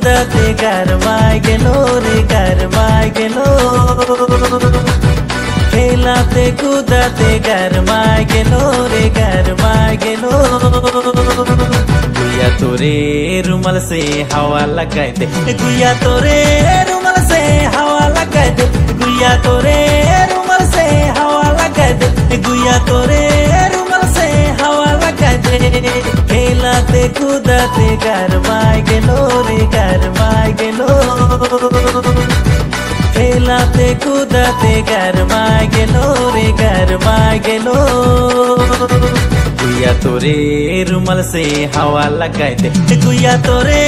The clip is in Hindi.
কুদাতে গরমায় গেল রে গরমায় গেল খেলাতে কুদাতে গরমায় গেল রে গরমায় গেল गुया तोरे रुमाल से हवा लगाए दे गुया तोरे रुमाल से हवा लगाए दे गुया तोरे रुमाल से हवा लगाए दे गुया तोरे रुमाल से हवा लगाए दे खेलाते कूदाते गरमाए गेलो रे गरमाए गेलो खेलाते कूदाते गरमाए गेलो रे गरमाए गेलो गुया तोरे रुमाल से हवा लगाए दे गुया तोरे